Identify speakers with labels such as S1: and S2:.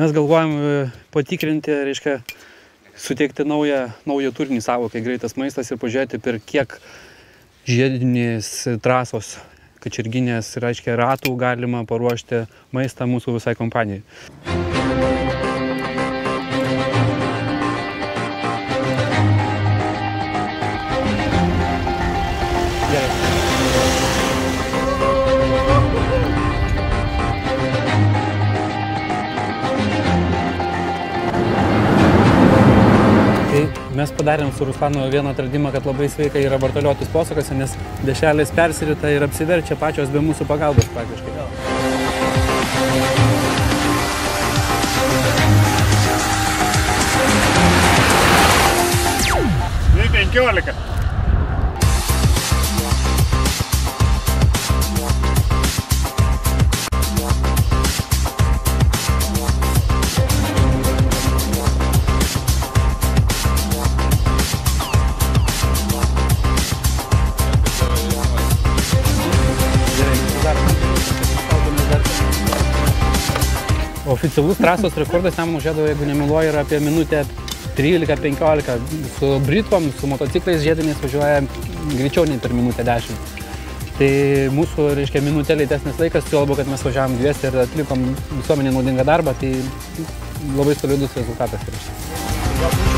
S1: Mes galvojam patikrinti, reiškia, suteikti naują turinį savokai greitas maistas ir pažiūrėti, per kiek žiedinės trasos kačerginės, reiškia, ratų galima paruošti maistą mūsų visai kompanijai. Mes padarėm su Ruslanu vieną atradimą, kad labai sveika yra vartaliotis posūkiuose, nes dešrelės persirita ir apsiverčia pačios be mūsų pagalbos praktiškai.
S2: 15.
S1: Oficialus trasos rekordas Nemuno žiedo, jeigu nemeluoju, yra apie minutę 13-15. Su britvom, su motociklais žiediniais važiuoja greičiau nei per minutę 10. Tai mūsų, reiškia, minutė lėtesnis laikas, tuo labiau, kad mes važiavom dviese ir atlikom visuomenei naudingą darbą, tai labai solidus rezultatas yra.